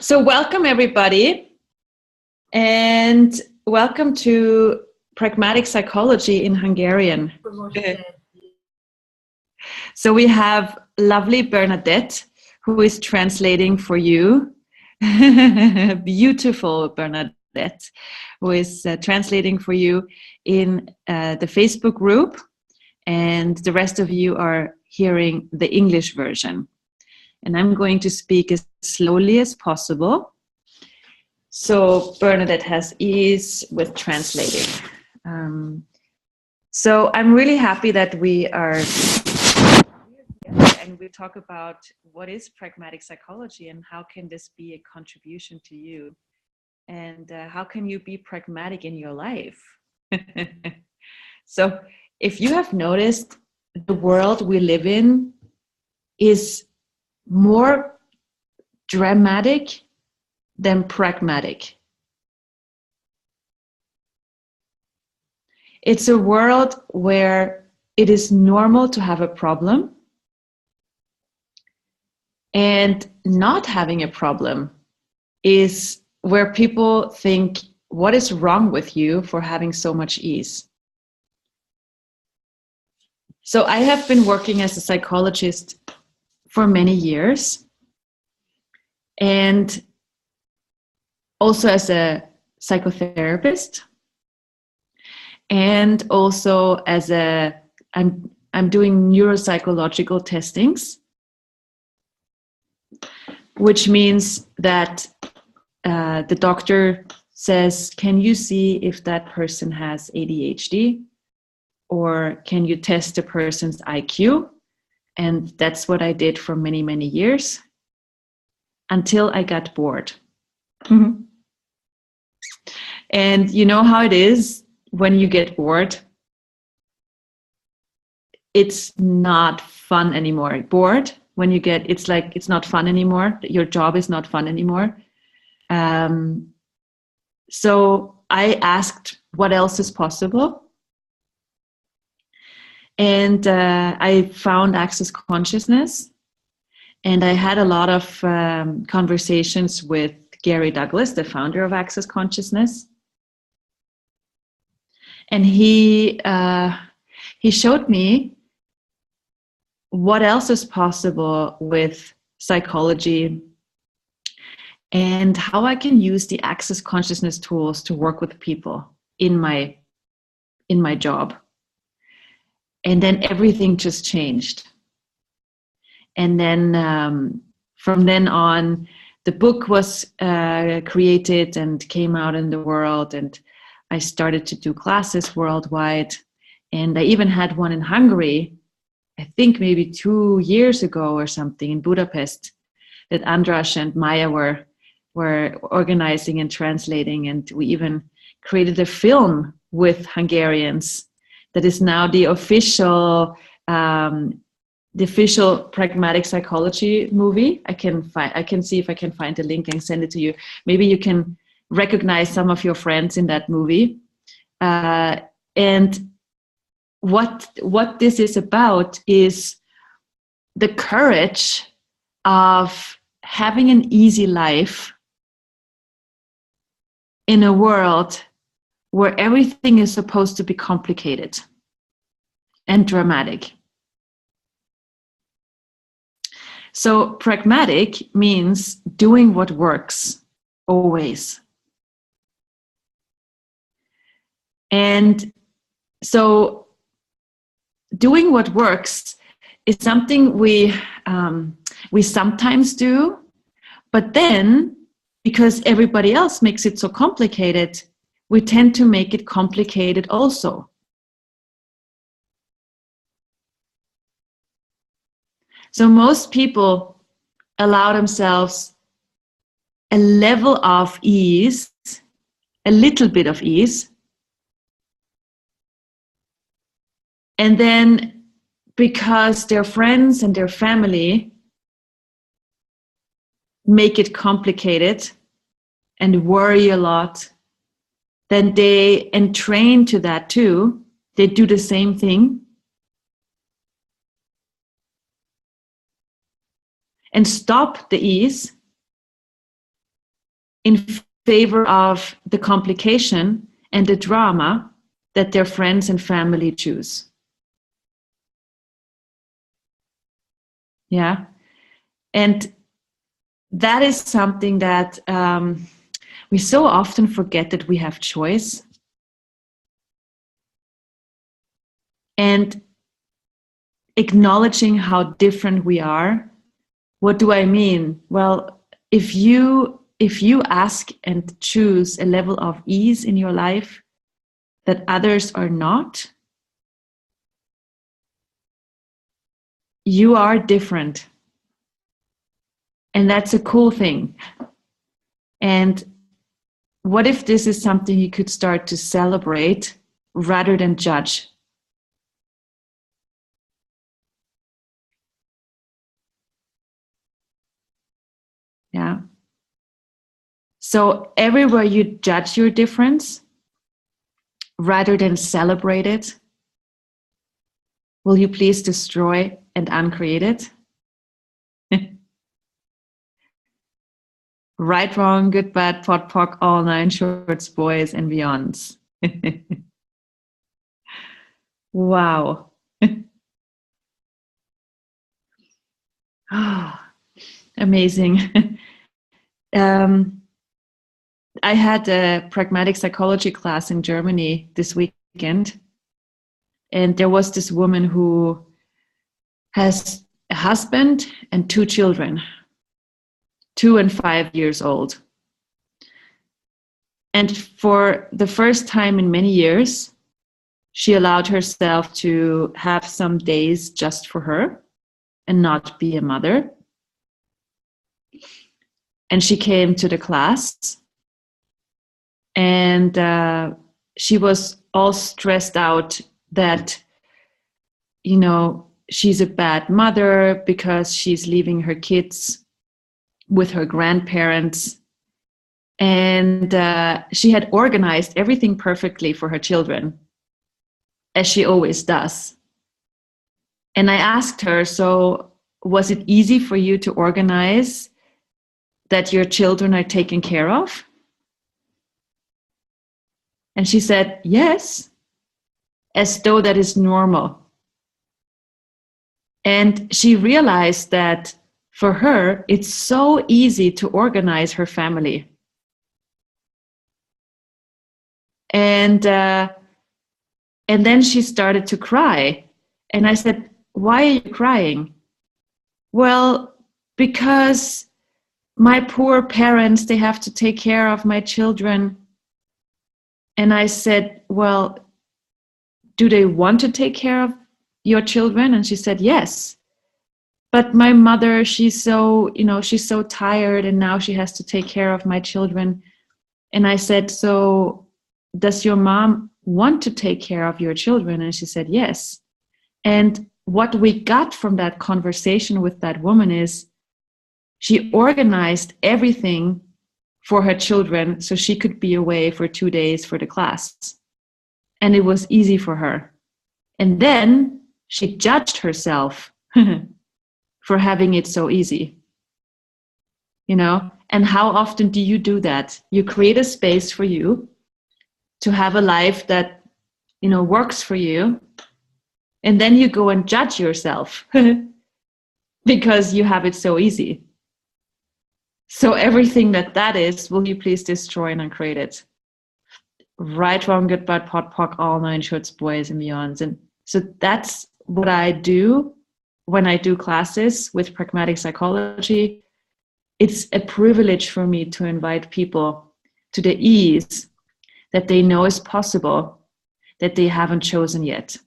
So welcome everybody, and welcome to Pragmatic Psychology in Hungarian. So we have lovely Bernadette, who is translating for you. Beautiful Bernadette, who is translating for you in the Facebook group, and the rest of you are hearing the English version. And I'm going to speak as slowly as possible, so Bernadette has ease with translating. So I'm really happy that we are here and we talk about what is pragmatic psychology and how can this be a contribution to you, and how can you be pragmatic in your life. So if you have noticed, the world we live in is more dramatic than pragmatic. It's a world where it is normal to have a problem, and not having a problem is where people think, what is wrong with you for having so much ease? So I have been working as a psychologist for many years, and also as a psychotherapist, and also as I'm doing neuropsychological testings, which means that the doctor says, can you see if that person has ADHD, or can you test a person's IQ? And that's what I did for many, many years, until I got bored. And you know how it is when you get bored? It's not fun anymore. Bored, when you get, it's like, it's not fun anymore. Your job is not fun anymore. So I asked what else is possible. And I found Access Consciousness, and I had a lot of conversations with Gary Douglas, the founder of Access Consciousness, and he showed me what else is possible with psychology and how I can use the Access Consciousness tools to work with people in my job. And then everything just changed. And then from then on, the book was created and came out in the world, and I started to do classes worldwide. And I even had one in Hungary, I think maybe 2 years ago or something, in Budapest, that Andras and Maya were organizing and translating. And we even created a film with Hungarians that is now the official Pragmatic Psychology movie. I can see if I can find a link and send it to you. Maybe you can recognize some of your friends in that movie. And what this is about is the courage of having an easy life in a world where everything is supposed to be complicated and dramatic. So pragmatic means doing what works, always. And so doing what works is something we sometimes do, but then because everybody else makes it so complicated, we tend to make it complicated also. So most people allow themselves a level of ease, a little bit of ease, and then because their friends and their family make it complicated and worry a lot, then they entrain to that too. They do the same thing. And stop the ease in favor of the complication and the drama that their friends and family choose. Yeah. And that is something that we so often forget, that we have choice. And acknowledging how different we are. What do I mean? Well, if you ask and choose a level of ease in your life that others are not, you are different. And that's a cool thing. And what if this is something you could start to celebrate rather than judge? Yeah. So everywhere you judge your difference rather than celebrate it, will you please destroy and uncreate it? Right, wrong, good, bad, pot, pock, all nine shorts, boys and beyonds. Wow. Oh, amazing. I had a pragmatic psychology class in Germany this weekend, and there was this woman who has a husband and 2 children, 2 and 5 years old. And for the first time in many years, she allowed herself to have some days just for her and not be a mother. And she came to the class, and she was all stressed out that, you know, she's a bad mother because she's leaving her kids with her grandparents. And she had organized everything perfectly for her children, as she always does. And I asked her, so was it easy for you to organize that your children are taken care of? And she said, yes, as though that is normal. And she realized that for her, it's so easy to organize her family. And then she started to cry. And I said, why are you crying? Well, because my poor parents, they have to take care of my children. And I said, well, do they want to take care of your children? And she said, yes. But my mother, she's so tired, and now she has to take care of my children. And I said, so does your mom want to take care of your children? And she said, yes. And what we got from that conversation with that woman is she organized everything for her children so she could be away for 2 days for the class. And it was easy for her. And then she judged herself for having it so easy. You know, and how often do you do that? You create a space for you to have a life that, you know, works for you. And then you go and judge yourself because you have it so easy. So everything that is, will you please destroy and uncreate it? Right, wrong, good, bad, pot, pock, all nine shorts, boys and beyonds. And so that's what I do when I do classes with pragmatic psychology. It's a privilege for me to invite people to the ease that they know is possible, that they haven't chosen yet.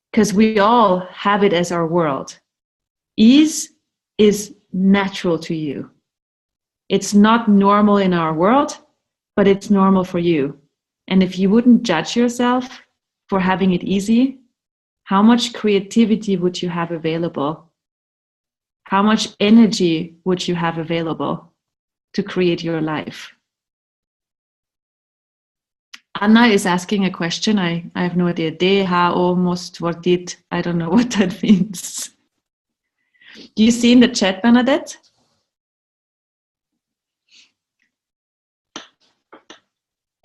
Because we all have it as our world. Ease is natural to you. It's not normal in our world, but it's normal for you. And if you wouldn't judge yourself for having it easy, how much creativity would you have available? How much energy would you have available to create your life? Anna is asking a question. I have no idea. Det har almost varit. I don't know what that means. Do you see in the chat, Bernadette?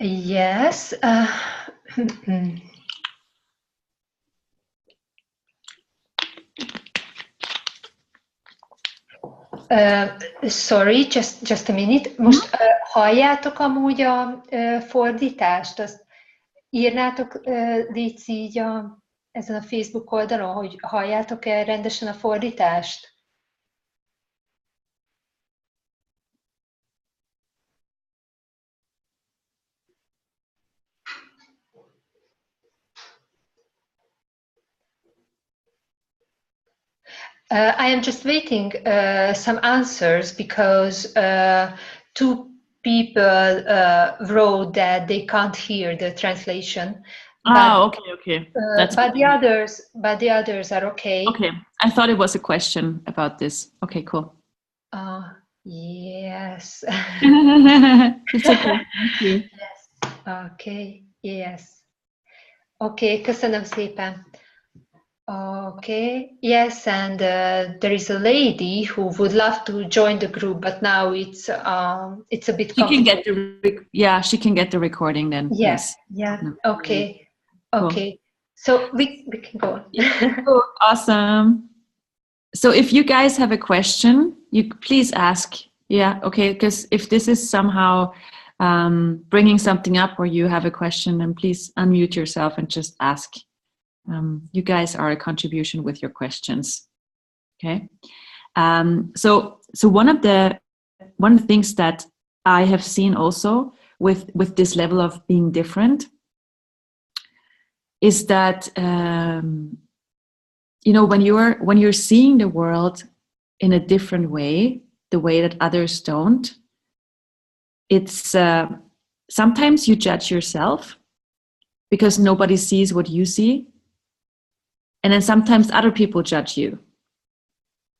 Yes. Sorry, just a minute. Most halljátok amúgy a fordítást? Azt írnátok, légy így ezen a Facebook oldalon, hogy halljátok-e rendesen a fordítást? I am just waiting some answers because two people wrote that they can't hear the translation. Okay. That's but the others are okay. Okay, I thought it was a question about this. Okay, cool. Yes. It's okay. Thank you. Yes. Okay. Yes. Okay. Köszönöm szépen. Okay. Yes, and there is a lady who would love to join the group, but now it's a bit complicated. She can get the recording then. Yes. Yeah. Okay. Cool. Okay. So we can go on. Cool. Awesome. So if you guys have a question, you please ask. Yeah. Okay. Because if this is somehow bringing something up or you have a question, then please unmute yourself and just ask. You guys are a contribution with your questions. Okay. So one of the things that I have seen also with this level of being different is that when you're seeing the world in a different way, the way that others don't, it's sometimes you judge yourself because nobody sees what you see. And then sometimes other people judge you.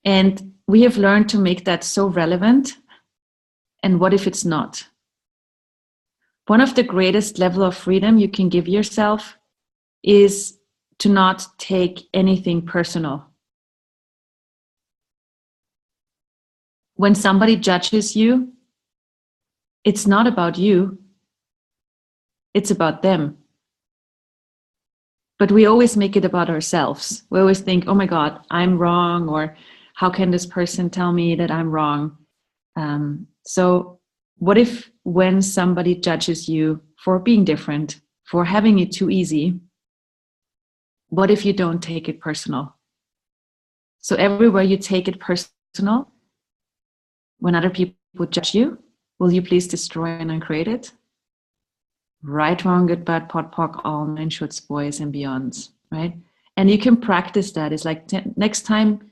And we have learned to make that so relevant. And what if it's not? One of the greatest level of freedom you can give yourself is to not take anything personal. When somebody judges you, it's not about you. It's about them. But we always make it about ourselves. We always think, oh my God, I'm wrong, or how can this person tell me that I'm wrong? So what if when somebody judges you for being different, for having it too easy, what if you don't take it personal? So everywhere you take it personal, when other people judge you, will you please destroy and uncreate it? Right, wrong, good, bad, pot, pock, all, nine shorts, boys, and beyonds, right? And you can practice that. It's like next time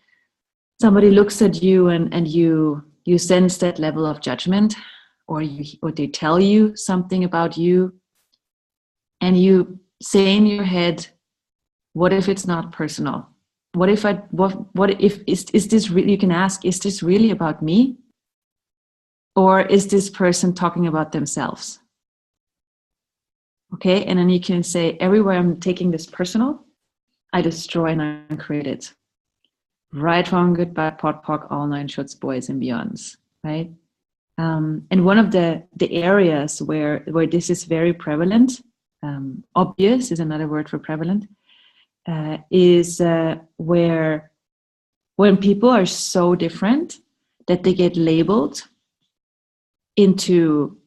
somebody looks at you and you sense that level of judgment, or they tell you something about you, and you say in your head, what if it's not personal? What if is this really, you can ask, is this really about me? Or is this person talking about themselves? Okay, and then you can say, everywhere I'm taking this personal, I destroy and I create it. Right, wrong, good, bad, pot, pock, all nine shorts, boys, and beyonds, right? And one of the areas where this is very prevalent, obvious is another word for prevalent, is where when people are so different that they get labeled into,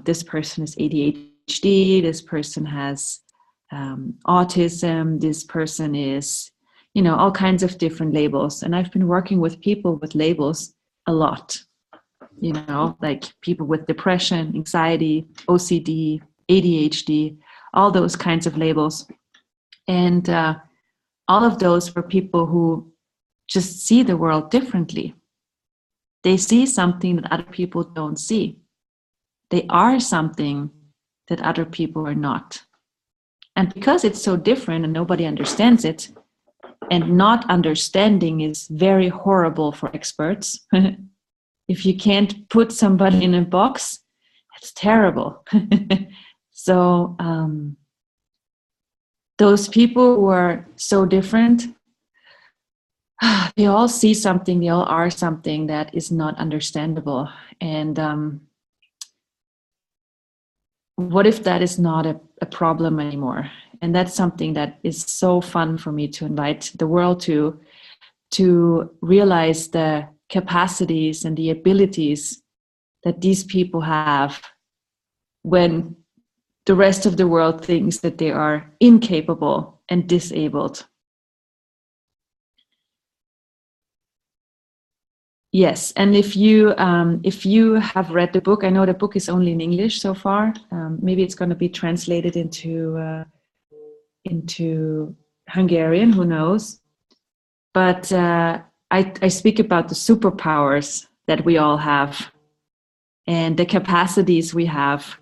this person is ADHD, this person has autism, this person is, all kinds of different labels. And I've been working with people with labels a lot, like people with depression, anxiety, OCD, ADHD, all those kinds of labels. And all of those were people who just see the world differently. They see something that other people don't see. They are something that other people are not. And because it's so different and nobody understands it, and not understanding is very horrible for experts. If you can't put somebody in a box, it's terrible. So those people who are so different, they all see something, they all are something that is not understandable. And what if that is not a problem anymore? And that's something that is so fun for me to invite the world to realize the capacities and the abilities that these people have when the rest of the world thinks that they are incapable and disabled. Yes, and if you have read the book, I know the book is only in English so far. Maybe it's going to be translated into Hungarian. Who knows? But I speak about the superpowers that we all have, and the capacities we have,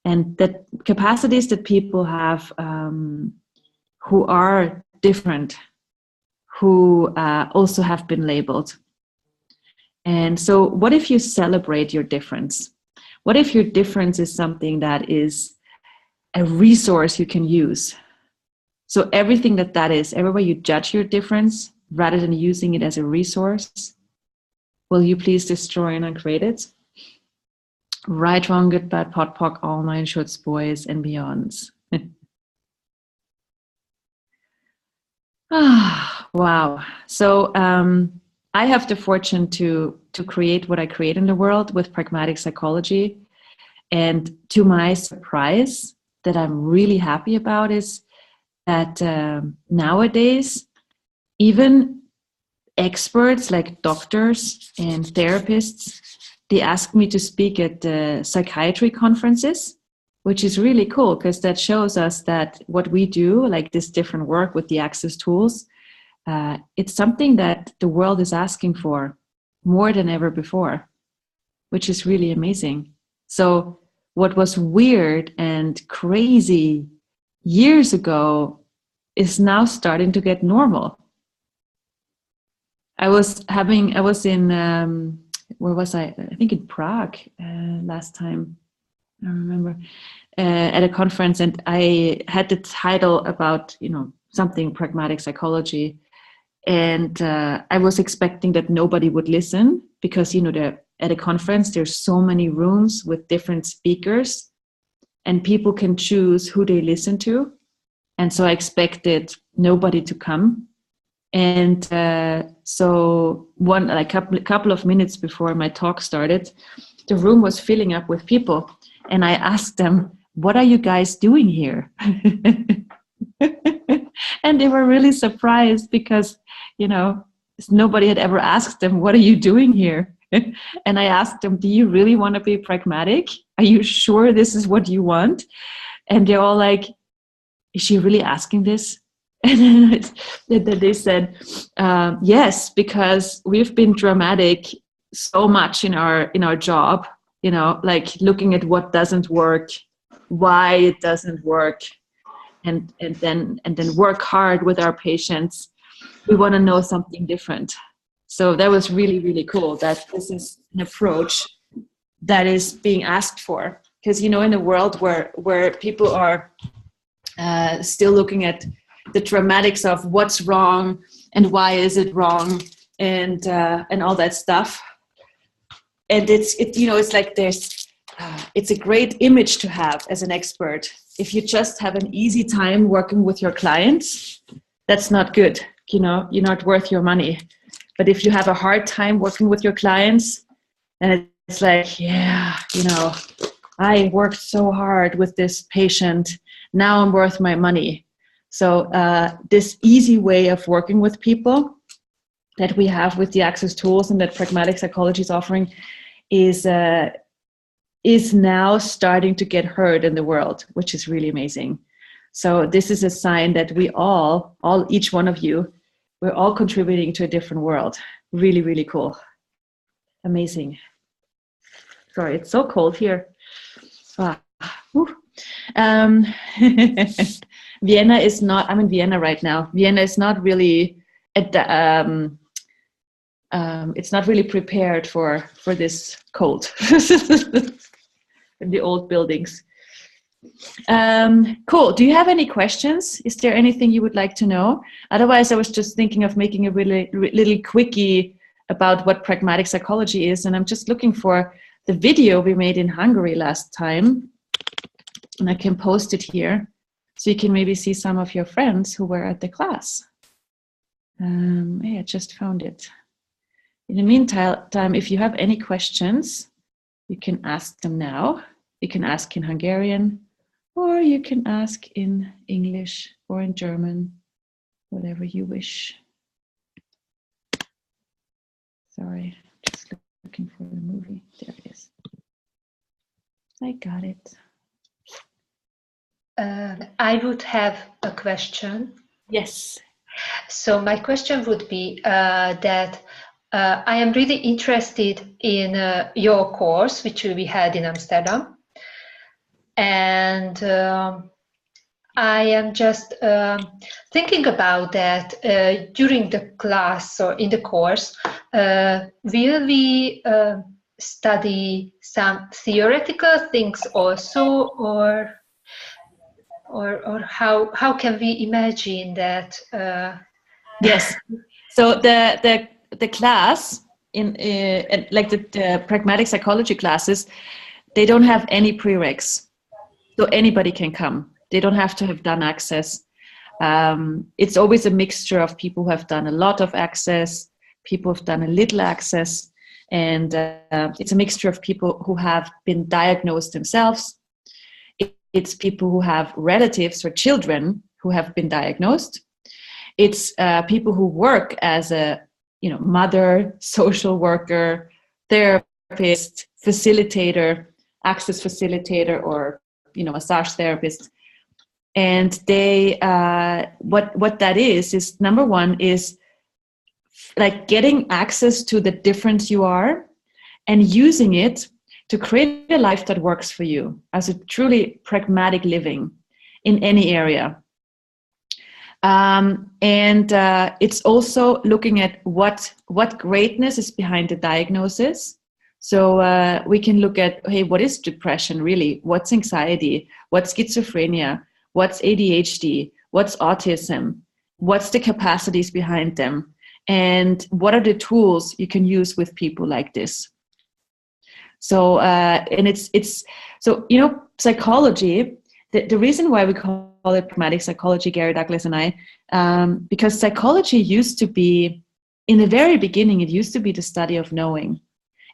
and the capacities that people have who are different, who also have been labeled. And so what if you celebrate your difference? What if your difference is something that is a resource you can use? So everything that is, everywhere you judge your difference, rather than using it as a resource, will you please destroy and uncreate it? Right, wrong, good, bad, pot, pock, all nine shorts, boys, and beyonds. Wow. So I have the fortune to create what I create in the world with pragmatic psychology. And to my surprise, that I'm really happy about is that nowadays, even experts like doctors and therapists, they ask me to speak at psychiatry conferences, which is really cool because that shows us that what we do, like this different work with the Access tools, it's something that the world is asking for more than ever before, which is really amazing. So what was weird and crazy years ago is now starting to get normal. I was in, where was I? I think in Prague last time, I remember, at a conference, and I had the title about, something pragmatic psychology. And I was expecting that nobody would listen because, at a conference, there's so many rooms with different speakers and people can choose who they listen to. And so I expected nobody to come. And so couple of minutes before my talk started, the room was filling up with people. And I asked them, what are you guys doing here? And they were really surprised because, nobody had ever asked them, what are you doing here? And I asked them, do you really want to be pragmatic? Are you sure this is what you want? And they're all like, is she really asking this? And then they said, yes, because we've been dramatic so much in our job, like looking at what doesn't work, why it doesn't work, and then work hard with our patients. We want to know something different. So that was really, really cool that this is an approach that is being asked for. Because, in a world where people are still looking at the dramatics of what's wrong and why is it wrong and all that stuff. And it's like it's a great image to have as an expert. If you just have an easy time working with your clients, that's not good. You're not worth your money. But if you have a hard time working with your clients, and it's like, yeah, I worked so hard with this patient. Now I'm worth my money. So this easy way of working with people that we have with the Access tools and that Pragmatic Psychology is offering is now starting to get heard in the world, which is really amazing. So this is a sign that we each one of you, we're all contributing to a different world. Really, really cool. Amazing. Sorry, it's so cold here. Vienna is not, I'm in Vienna right now. Vienna is not really, it's not really prepared for this cold in the old buildings. Cool. Do you have any questions? Is there anything you would like to know? Otherwise, I was just thinking of making a really little quickie about what pragmatic psychology is. And I'm just looking for the video we made in Hungary last time. And I can post it here so you can maybe see some of your friends who were at the class. I just found it. In the meantime, if you have any questions, you can ask them now. You can ask in Hungarian, or you can ask in English or in German, whatever you wish. Sorry, just looking for the movie. There it is. I got it. I would have a question. Yes. So my question would be that I am really interested in your course, which will be held in Amsterdam. And I am just thinking about that during the class or in the course. Will we study some theoretical things also, or how can we imagine that? Yes. So the class in like the pragmatic psychology classes, they don't have any prereqs, so anybody can come. They don't have to have done access. It's always a mixture of people who have done a lot of access, people who have done a little access, and it's a mixture of people who have been diagnosed themselves. It's people who have relatives or children who have been diagnosed. It's people who work as a mother, social worker, therapist, facilitator, access facilitator, or massage therapist. And they what that is number one is like getting access to the difference you are and using it to create a life that works for you as a truly pragmatic living in any area. And it's also looking at what greatness is behind the diagnosis. So we can look at, hey, what is depression really? What's anxiety? What's schizophrenia? What's ADHD? What's autism? What's the capacities behind them? And what are the tools you can use with people like this? So, and it's so, psychology, the reason why we call it pragmatic psychology, Gary Douglas and I, because psychology used to be, in the very beginning, it used to be the study of knowing.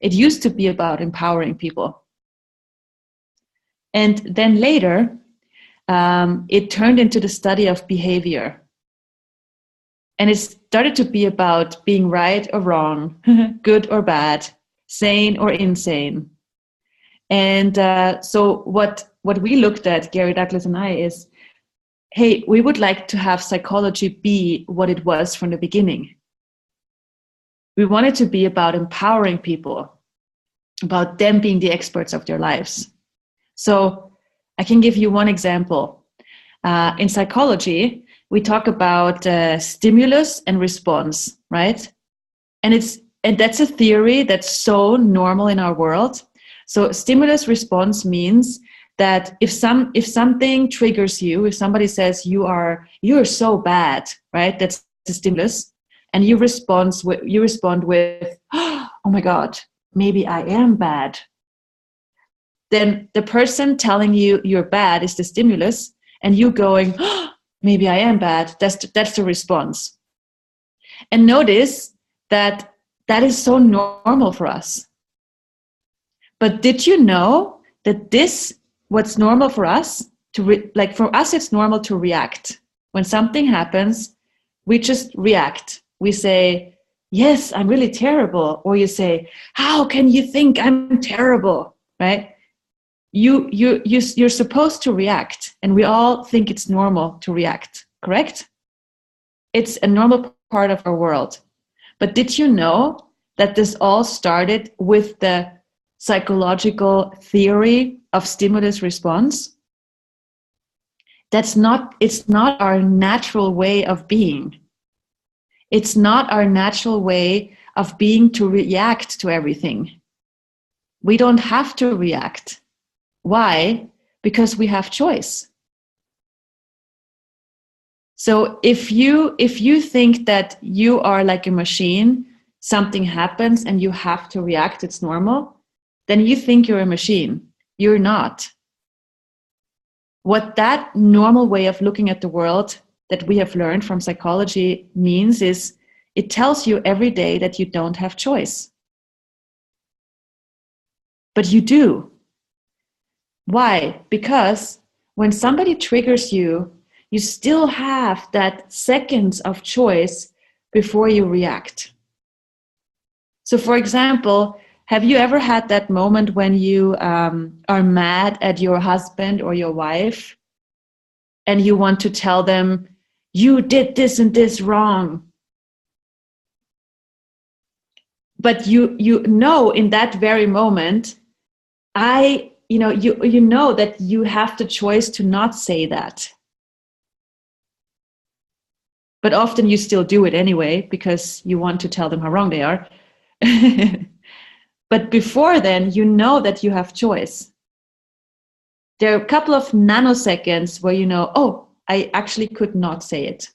It used to be about empowering people. And then later, it turned into the study of behavior. And it started to be about being right or wrong, good or bad, sane or insane. And so what we looked at, Gary Douglas and I, is, hey, we would like to have psychology be what it was from the beginning. We want it to be about empowering people, about them being the experts of their lives. So I can give you one example. In psychology, we talk about stimulus and response, right? And that's a theory that's so normal in our world. So stimulus response means that if something triggers you, if somebody says you're so bad, right? That's the stimulus, and you respond with, oh my God, maybe I am bad. Then the person telling you you're bad is the stimulus, and you going, oh, maybe I am bad. That's the response. And notice that is so normal for us. But did you know that what's normal for us for us, it's normal to react. When something happens, we just react. We say, yes, I'm really terrible. Or you say, how can you think I'm terrible, right? You're supposed to react, and we all think it's normal to react, correct? It's a normal part of our world. But did you know that this all started with the psychological theory of stimulus response? It's not our natural way of being. It's not our natural way of being to react to everything. We don't have to react. Why? Because we have choice. So if you think that you are like a machine, something happens and you have to react, it's normal, then you think you're a machine. You're not. what that normal way of looking at the world that we have learned from psychology means is it tells you every day that you don't have choice. But you do. Why? Because when somebody triggers you, you still have that seconds of choice before you react. So for example, have you ever had that moment when you are mad at your husband or your wife and you want to tell them, you did this and this wrong? But you know in that very moment, you know that you have the choice to not say that. But often you still do it anyway because you want to tell them how wrong they are. But before then, you know that you have choice. There are a couple of nanoseconds where you know, oh, I actually could not say it.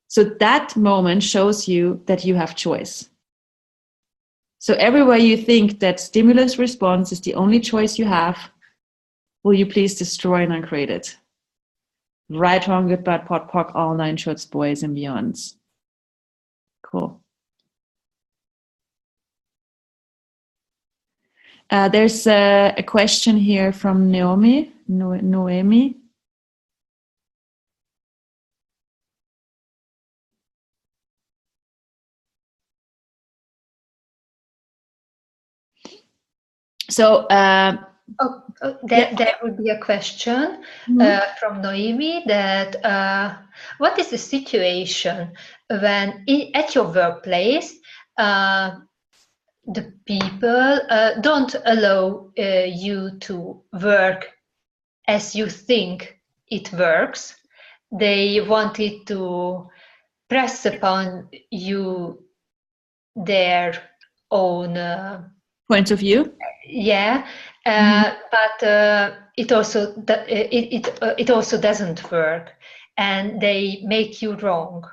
So that moment shows you that you have choice. So everywhere you think that stimulus response is the only choice you have, will you please destroy and uncreate it? Right, wrong, good, bad, pot, pock, all 9 shorts, boys and beyonds. Cool. There's a question here from Noemi. So there would be a question from Noemi that what is the situation when at your workplace the people don't allow you to work as you think it works? They wanted to press upon you their own point of view. Yeah, but it also doesn't work, and they make you wrong.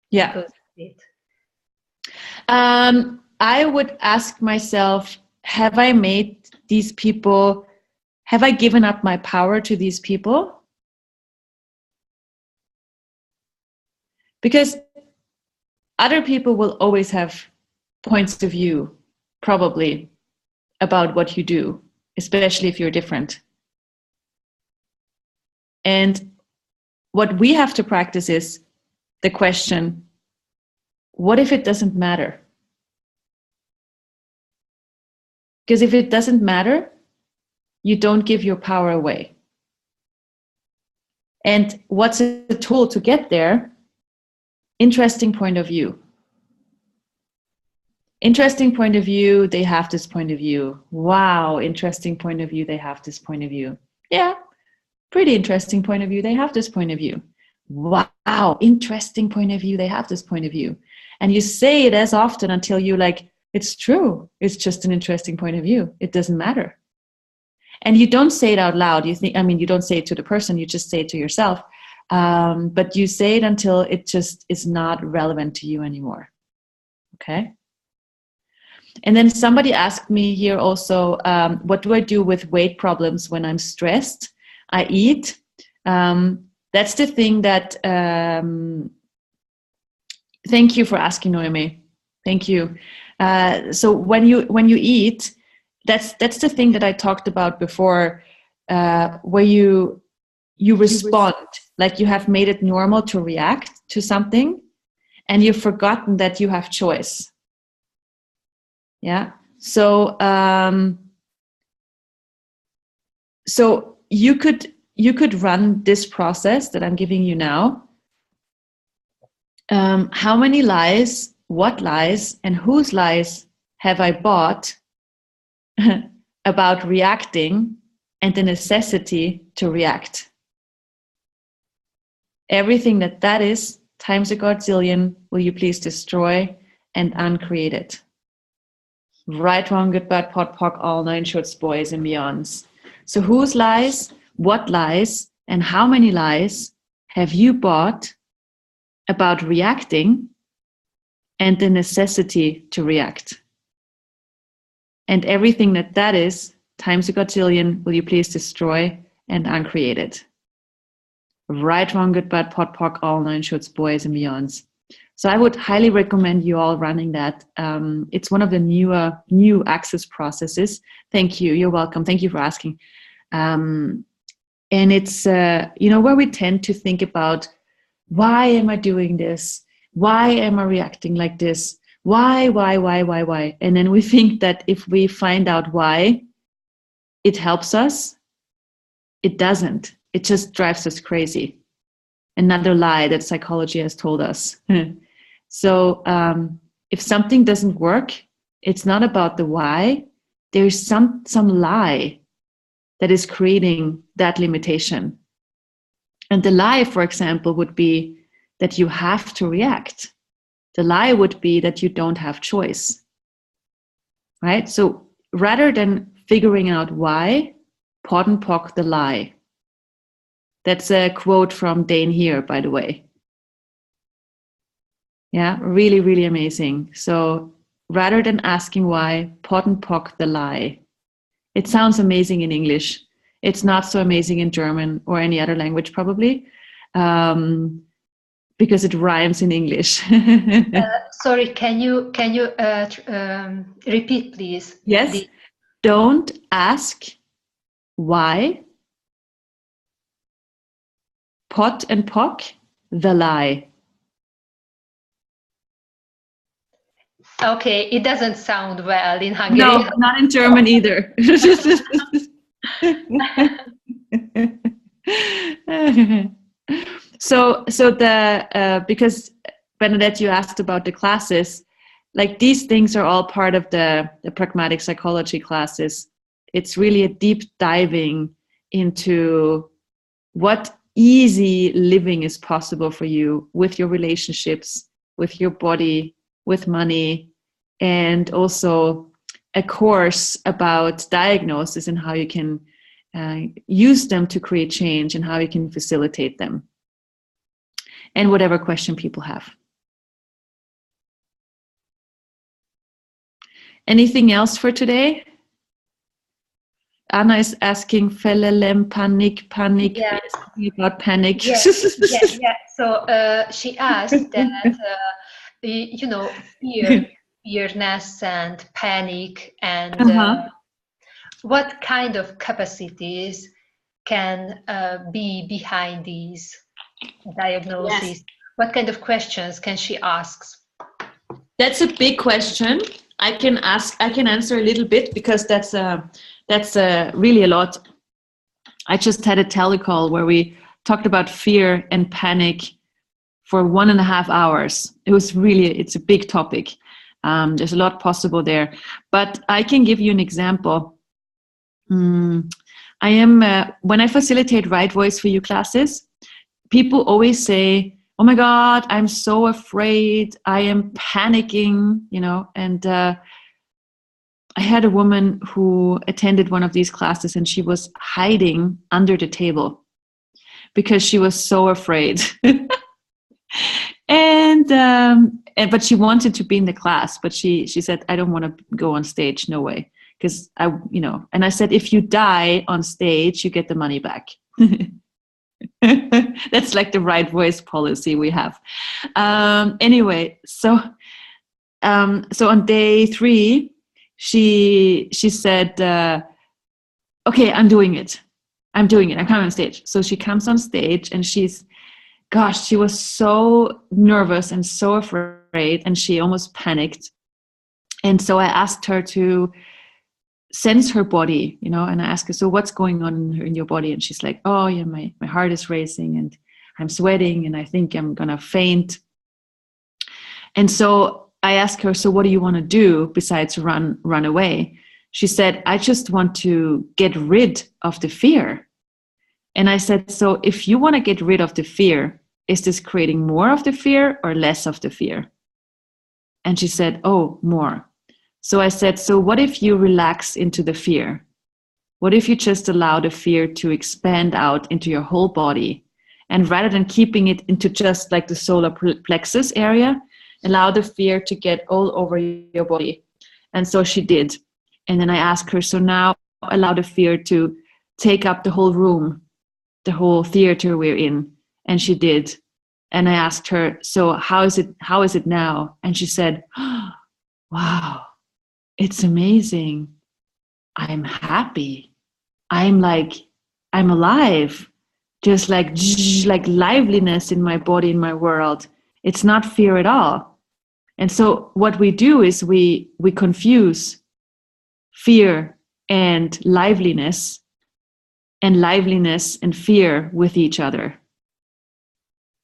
Yeah. Because of it. I would ask myself, have I given up my power to these people? Because other people will always have points of view, probably, about what you do, especially if you're different. And what we have to practice is the question, what if it doesn't matter? Because if it doesn't matter, you don't give your power away. And what's a tool to get there? Interesting point of view. Interesting point of view, they have this point of view. Wow, interesting point of view, they have this point of view. Yeah, pretty interesting point of view, they have this point of view. Wow, interesting point of view, they have this point of view. And you say it as often until you like, it's true. It's just an interesting point of view. It doesn't matter. And you don't say it out loud. You don't say it to the person, you just say it to yourself. But you say it until it just is not relevant to you anymore. Okay? And then somebody asked me here also, what do I do with weight problems when I'm stressed? I eat. That's the thing that, thank you for asking, Noemi. Thank you. So when you eat, that's the thing that I talked about before, where you respond, like you have made it normal to react to something, and you've forgotten that you have choice. Yeah. So so you could run this process that I'm giving you now. How many lies, what lies, and whose lies have I bought about reacting and the necessity to react? Everything that is times a godzillion, will you please destroy and uncreate it? Right, wrong, good, bad, pot, pock, all 9 shorts, boys and beyonds. So whose lies, what lies, and how many lies have you bought about reacting and the necessity to react? And everything that is times a gazillion, will you please destroy and uncreate it? Right, wrong, good, bad, pot, pock, all nine shorts, boys and beyonds. So I would highly recommend you all running that. It's one of the new access processes. Thank you. You're welcome. Thank you for asking. And it's, where we tend to think about, why am I doing this? Why am I reacting like this? Why? And then we think that if we find out why, it helps us. It doesn't. It just drives us crazy. Another lie that psychology has told us. So if something doesn't work, it's not about the why. There's some lie that is creating that limitation. And the lie, for example, would be that you have to react. The lie would be that you don't have choice, right? So rather than figuring out why, pot and pock the lie. That's a quote from Dane here, by the way. Yeah, really, really amazing. So rather than asking why, pot and pock the lie. It sounds amazing in English. It's not so amazing in German or any other language, probably, because it rhymes in English. Sorry, can you repeat, please? Yes. Don't ask why, pot and pock the lie. Okay, it doesn't sound well in Hungarian. No, not in German either. So because Bernadette, you asked about the classes, like these things are all part of the pragmatic psychology classes. It's really a deep diving into what easy living is possible for you with your relationships, with your body, with money, and also a course about diagnosis and how you can use them to create change and how you can facilitate them. And whatever question people have. Anything else for today? Anna is asking, panic. Yeah. About panic. Yeah. So she asked that, fearness and panic, and what kind of capacities can be behind these diagnoses? Yes. What kind of questions can she ask? That's a big question. I can answer a little bit because that's really a lot. I just had a telecall where we talked about fear and panic for 1.5 hours. It's a big topic. There's a lot possible there, but I can give you an example. I am when I facilitate Right Voice for You classes, people always say, "Oh my God, I'm so afraid. I am panicking," and I had a woman who attended one of these classes and she was hiding under the table because she was so afraid. But she wanted to be in the class, but she said, "I don't want to go on stage, no way." Because and I said, "If you die on stage, you get the money back." That's like the Right Voice policy we have. Anyway, so on day 3, she said, "Okay, I'm doing it. I'm coming on stage." So she comes on stage and she was so nervous and so afraid, and she almost panicked. And so I asked her to sense her body, and I asked her, "So what's going on in your body?" And she's like, "Oh, yeah, my heart is racing and I'm sweating and I think I'm gonna faint." And so I asked her, "So what do you want to do besides run away?" She said, "I just want to get rid of the fear." And I said, "So if you want to get rid of the fear, is this creating more of the fear or less of the fear?" And she said, "Oh, more." So I said, "So what if you relax into the fear? What if you just allow the fear to expand out into your whole body? And rather than keeping it into just like the solar plexus area, allow the fear to get all over your body." And so she did. And then I asked her, "So now allow the fear to take up the whole room, the whole theater we're in. And she did. And I asked her, so how is it now? And she said, oh, wow, it's amazing. I'm happy. I'm alive. Just like liveliness in my body, in my world. It's not fear at all. And so what we do is we confuse fear and liveliness and fear with each other.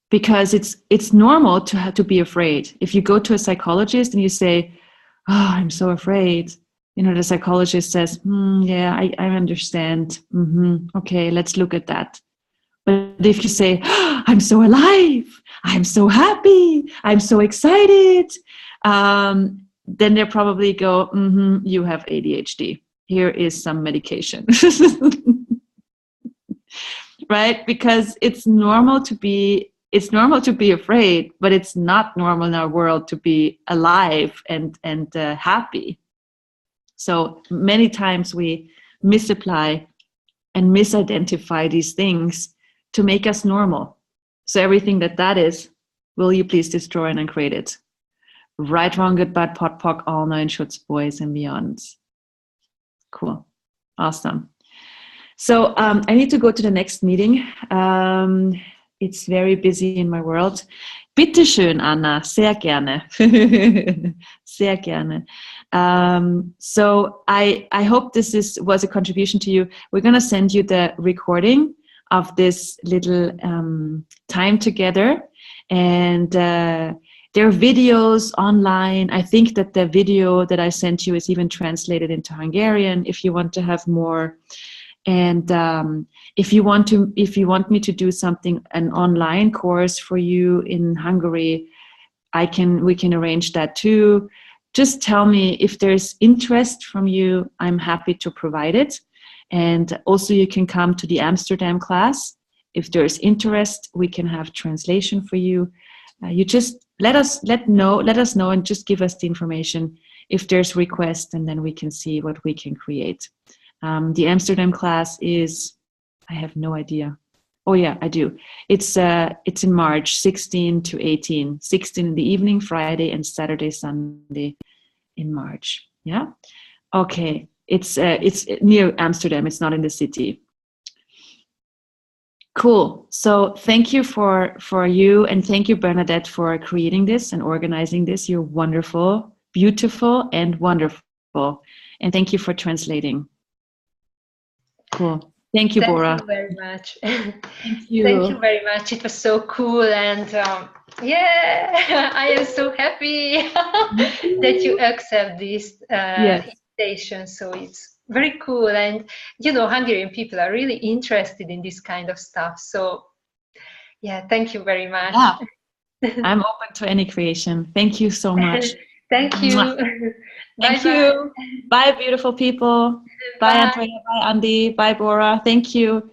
Because it's normal to have to be afraid. If you go to a psychologist and you say, oh, I'm so afraid, the psychologist says, yeah, I understand. Okay, let's look at that. But if you say, oh, I'm so alive, I'm so happy, I'm so excited, then they probably go, you have ADHD. Here is some medication. Right? Because it's normal to be afraid, but it's not normal in our world to be alive and happy. So many times we misapply and misidentify these things to make us normal. So everything that is, will you please destroy and uncreate it? Right, wrong, good, bad, pot, pock, all nine shorts, boys and beyonds. Cool. Awesome. So I need to go to the next meeting. It's very busy in my world. Bitte schön, Anna. Sehr gerne. Sehr gerne. So I hope this was a contribution to you. We're going to send you the recording of this little time together. And there are videos online. I think that the video that I sent you is even translated into Hungarian if you want to have more. And if you want me to do an online course for you in Hungary, we can arrange that too. Just tell me if there's interest from you. I'm happy to provide it. And also you can come to the Amsterdam class. If there's interest, we can have translation for you. You just let us know and just give us the information if there's request, and then we can see what we can create. The Amsterdam class is, I have no idea. Oh yeah, I do. It's in March, 16 to 18. 16 in the evening, Friday, and Saturday, Sunday in March. Yeah. Okay. It's near Amsterdam. It's not in the city. Cool. So thank you for you, and thank you, Bernadette, for creating this and organizing this. You're wonderful, beautiful, and wonderful. And thank you for translating. Cool. Thank you, Bora. Thank you very much. Thank you. Thank you very much. It was so cool, and yeah, I am so happy that you accept this invitation. So it's very cool, and Hungarian people are really interested in this kind of stuff. So yeah, thank you very much. Yeah. I'm open to any creation. Thank you so much. Thank you. Thank you. Bye, beautiful people. Bye, Andrea. Bye, Andy. Bye, Bora. Thank you.